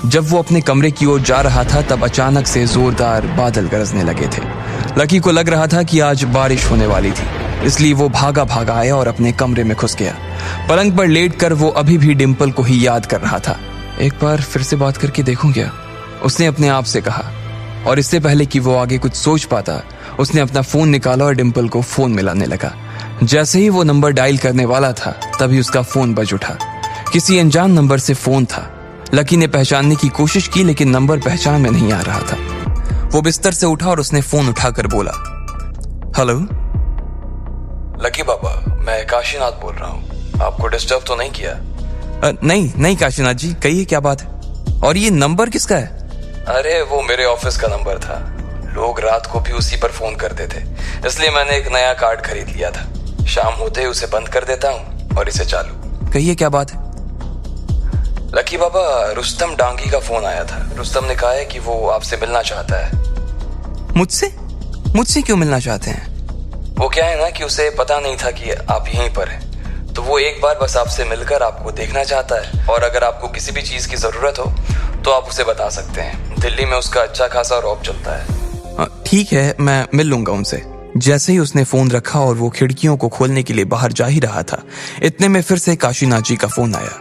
जब वो अपने कमरे की ओर जा रहा था तब अचानक से जोरदार बादल गरजने लगे थे। लकी को लग रहा था कि आज बारिश होने वाली थी, इसलिए वो भागा भागा आया और अपने कमरे में घुस गया। पलंग पर लेटकर वो अभी भी डिम्पल को ही याद कर रहा था। एक बार फिर से बात करके देखूं क्या, उसने अपने आप से कहा। और इससे पहले कि वो आगे कुछ सोच पाता, उसने अपना फोन निकाला और डिम्पल को फोन मिलाने लगा। जैसे ही वो नंबर डायल करने वाला था तभी उसका फोन बज उठा। किसी अनजान नंबर से फोन था। लकी ने पहचानने की कोशिश की लेकिन नंबर पहचान में नहीं आ रहा था। वो बिस्तर से उठा और उसने फोन उठाकर बोला, हेलो। लकी बाबा, मैं काशीनाथ बोल रहा हूँ। आपको डिस्टर्ब तो नहीं किया? नहीं काशीनाथ जी, कहिए क्या बात है। और ये नंबर किसका है? अरे वो मेरे ऑफिस का नंबर था। लोग रात को भी उसी पर फोन करते थे, इसलिए मैंने एक नया कार्ड खरीद लिया था। शाम होते ही उसे बंद कर देता हूँ और इसे चालू। कहिए क्या बात है। लकी बाबा, रुस्तम डांगी का फोन आया था। रुस्तम ने कहा है कि वो आपसे मिलना चाहता है। मुझसे क्यों मिलना चाहते हैं? वो क्या है ना कि उसे पता नहीं था कि आप यहीं पर हैं, तो वो एक बार बस आपसे मिलकर आपको देखना चाहता है। और अगर आपको किसी भी चीज की जरूरत हो तो आप उसे बता सकते हैं। दिल्ली में उसका अच्छा खासा रॉब चलता है। ठीक है, मैं मिल लूंगा उनसे। जैसे ही उसने फोन रखा और वो खिड़कियों को खोलने के लिए बाहर जा ही रहा था, इतने में फिर से काशीनाथ जी का फोन आया।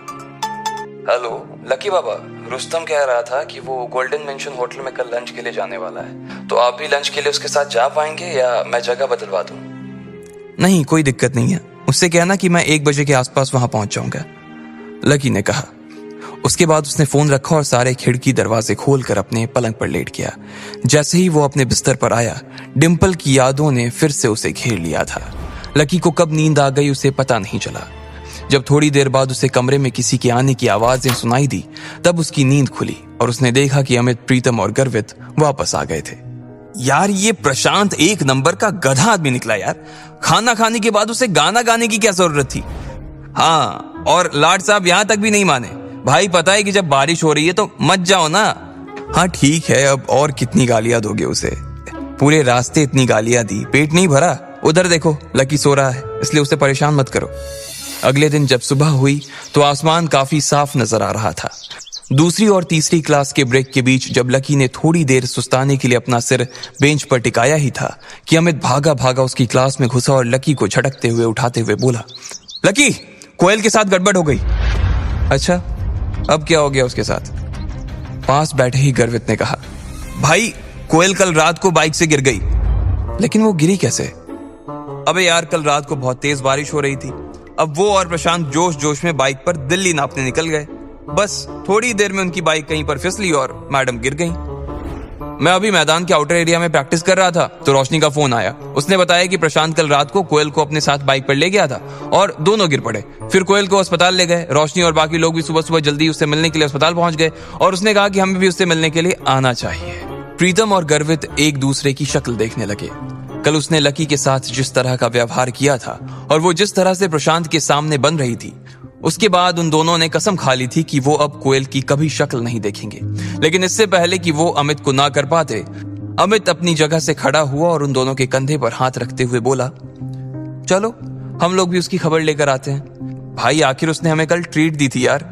हेलो लकी बाबा, रुस्तम कह रहा था कि वो गोल्डन मेंशन होटल में कल लंच के लिए जाने वाला है, तो आप भी लंच के लिए उसके साथ जा पाएंगे या मैं जगह बदलवा दूं? नहीं, कोई दिक्कत नहीं है। उससे कहना कि मैं 1 बजे के आसपास वहां पहुंच जाऊंगा, लकी ने कहा। उसके बाद उसने फोन रखा और सारे खिड़की दरवाजे खोलकर अपने पलंग पर लेट गया। जैसे ही वो अपने बिस्तर पर आया, डिम्पल की यादों ने फिर से उसे घेर लिया था। लकी को कब नींद आ गई उसे पता नहीं चला। जब थोड़ी देर बाद उसे कमरे में किसी के आने की आवाजें सुनाई दी, तब उसकी नींद खुली और उसने देखा कि अमित, प्रीतम और गर्वित वापस आ गए थे। यार, ये प्रशांत एक नंबर का गधा आदमी निकला यार। खाना खाने के बाद उसे गाना गाने की क्या जरूरत थी? हाँ, और लाड साहब यहां तक भी नहीं माने। भाई, पता है कि जब बारिश हो रही है तो मत जाओ ना। हाँ ठीक है, अब और कितनी गालियां दोगे उसे? पूरे रास्ते इतनी गालियां दी, पेट नहीं भरा। उधर देखो, लकी सो रहा है, इसलिए उसे परेशान मत करो। अगले दिन जब सुबह हुई तो आसमान काफी साफ नजर आ रहा था। दूसरी और तीसरी क्लास के ब्रेक के बीच जब लकी ने थोड़ी देर सुस्ताने के लिए अपना सिर बेंच पर टिकाया ही था कि अमित भागा भागा उसकी क्लास में घुसा और लकी को झटकते हुए उठाते हुए बोला, लकी, कोयल के साथ गड़बड़ हो गई। अच्छा, अब क्या हो गया उसके साथ? पास बैठे ही गर्वित ने कहा, भाई, कोयल कल रात को बाइक से गिर गई। लेकिन वो गिरी कैसे? अबे यार, कल रात को बहुत तेज बारिश हो रही थी। अब वो और प्रशांत जोश जोश में बाइक पर दिल्ली नापने निकल गए। बस थोड़ी देर में उनकी बाइक कहीं पर फिसली और मैडम गिर गई। मैं अभी मैदान के आउटर एरिया में प्रैक्टिस कर रहा था तो रोशनी का फोन आया। उसने बताया कि प्रशांत कल रात को कोयल को अपने साथ बाइक पर ले गया था और दोनों गिर पड़े। फिर कोयल को अस्पताल ले गए। रोशनी और बाकी लोग भी सुबह सुबह जल्दी उससे मिलने के लिए अस्पताल पहुंच गए और उसने कहा कि हमें भी उससे मिलने के लिए आना चाहिए। प्रीतम और गर्वित एक दूसरे की शक्ल देखने लगे। कल उसने लकी के साथ जिस तरह का व्यवहार किया था और वो जिस तरह से प्रशांत के सामने बन रही थी, उसके बाद उन दोनों ने कसम खा ली थी कि वो अब कोयल की कभी शक्ल नहीं देखेंगे। लेकिन इससे पहले कि वो अमित को ना कर पाते, अमित अपनी जगह से खड़ा हुआ और उन दोनों के कंधे पर हाथ रखते हुए बोला, चलो हम लोग भी उसकी खबर लेकर आते हैं। भाई, आखिर उसने हमें कल ट्रीट दी थी यार।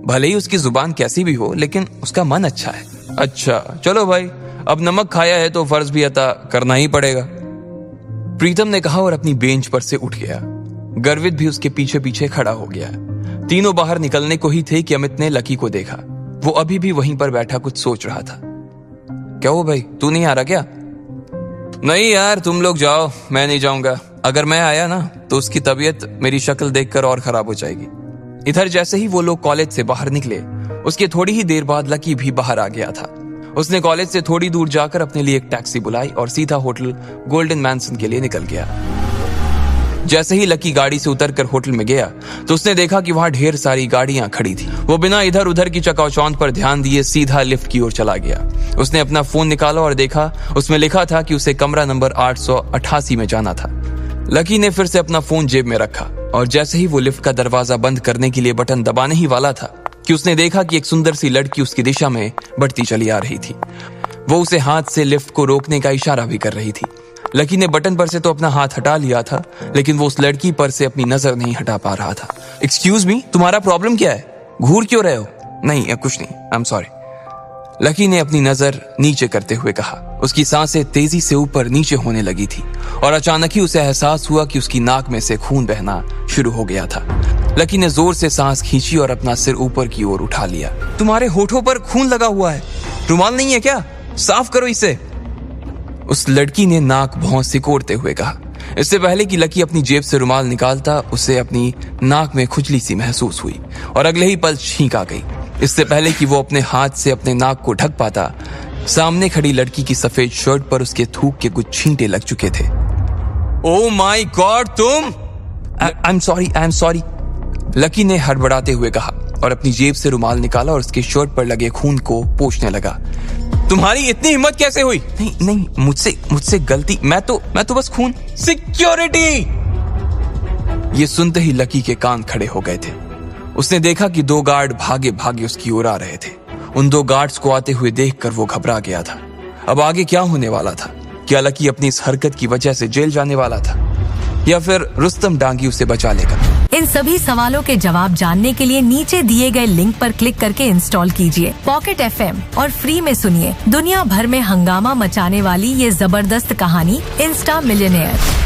भले ही उसकी जुबान कैसी भी हो, लेकिन उसका मन अच्छा है। अच्छा चलो भाई, अब नमक खाया है तो फर्ज भी अता करना ही पड़ेगा, प्रीतम ने कहा और अपनी बेंच पर से उठ गया। गर्वित भी उसके पीछे पीछे खड़ा हो गया। तीनों बाहर निकलने को ही थे कि अमित ने लकी को देखा। वो अभी भी वहीं पर बैठा कुछ सोच रहा था। क्या हुआ भाई, तू नहीं आ रहा क्या? नहीं यार, तुम लोग जाओ, मैं नहीं जाऊंगा। अगर मैं आया ना तो उसकी तबीयत मेरी शक्ल देखकर और खराब हो जाएगी। इधर जैसे ही वो लोग कॉलेज से बाहर निकले, उसके थोड़ी ही देर बाद लकी भी बाहर आ गया था। उसने कॉलेज से थोड़ी दूर जाकर अपने लिए एक टैक्सी बुलाई और सीधा होटल गोल्डन मैंसन के लिए निकल गया। जैसे ही लकी गाड़ी से उतरकर होटल में गया तो उसने देखा कि वहां ढेर सारी गाड़ियां खड़ी थी। वो बिना इधर उधर की चकाचौंध पर ध्यान दिए सीधा लिफ्ट की ओर चला गया। उसने अपना फोन निकाला और देखा उसमें लिखा था कि उसे कमरा नंबर 888 में जाना था। लकी ने फिर से अपना फोन जेब में रखा और जैसे ही वो लिफ्ट का दरवाजा बंद करने के लिए बटन दबाने ही वाला था कि उसने देखा कि एक सुंदर सी लड़की उसकी दिशा में बढ़ती चली आ रही थी। वो उसे हाथ से लिफ्ट को रोकने का इशारा भी कर रही थी। लकी ने बटन पर से तो अपना हाथ हटा लिया था, लेकिन वो उस लड़की पर से अपनी नजर नहीं हटा पा रहा था। एक्सक्यूज मी, तुम्हारा प्रॉब्लम क्या है? घूर क्यों रहे हो? नहीं कुछ नहीं, आई एम सॉरी। लकी ने अपनी नजर नीचे करते हुए कहा। उसकी सांसें तेजी से ऊपर नीचे होने लगी थी और अचानक ही उसे एहसास हुआ कि उसकी नाक में से खून बहना शुरू हो गया था। लकी ने जोर से सांस खींची और अपना सिर ऊपर की ओर उठा लिया। तुम्हारे होठों पर खून लगा हुआ है, रुमाल नहीं है क्या? साफ करो इसे। उस लड़की ने नाक भौं सिकोड़ते हुए कहा। इससे पहले कि लकी अपनी जेब से रुमाल निकालता, उसे अपनी नाक में खुजली सी महसूस हुई और अगले ही पल छींक आ गई। इससे पहले कि वो अपने हाथ से अपने नाक को ढक पाता, सामने खड़ी लड़की की सफेद शर्ट पर उसके थूक के कुछ छींटे लग चुके थे। ओह माय गॉड, तुम! आई एम सॉरी, लकी ने हड़बड़ाते हुए कहा और अपनी जेब से रुमाल निकाला और उसके शर्ट पर लगे खून को पोंछने लगा। तुम्हारी इतनी हिम्मत कैसे हुई? नहीं, मुझसे गलती, मैं तो बस खून। सिक्योरिटी! ये सुनते ही लकी के कान खड़े हो गए थे। उसने देखा कि 2 गार्ड भागे भागे उसकी ओर आ रहे थे। उन 2 गार्ड्स को आते हुए देखकर वो घबरा गया था। अब आगे क्या होने वाला था? क्या लकी अपनी इस हरकत की वजह से जेल जाने वाला था या फिर रुस्तम डांगी उसे बचा लेगा? इन सभी सवालों के जवाब जानने के लिए नीचे दिए गए लिंक पर क्लिक करके इंस्टॉल कीजिए पॉकेट FM और फ्री में सुनिए दुनिया भर में हंगामा मचाने वाली ये जबरदस्त कहानी इंस्टा मिलियनेयर।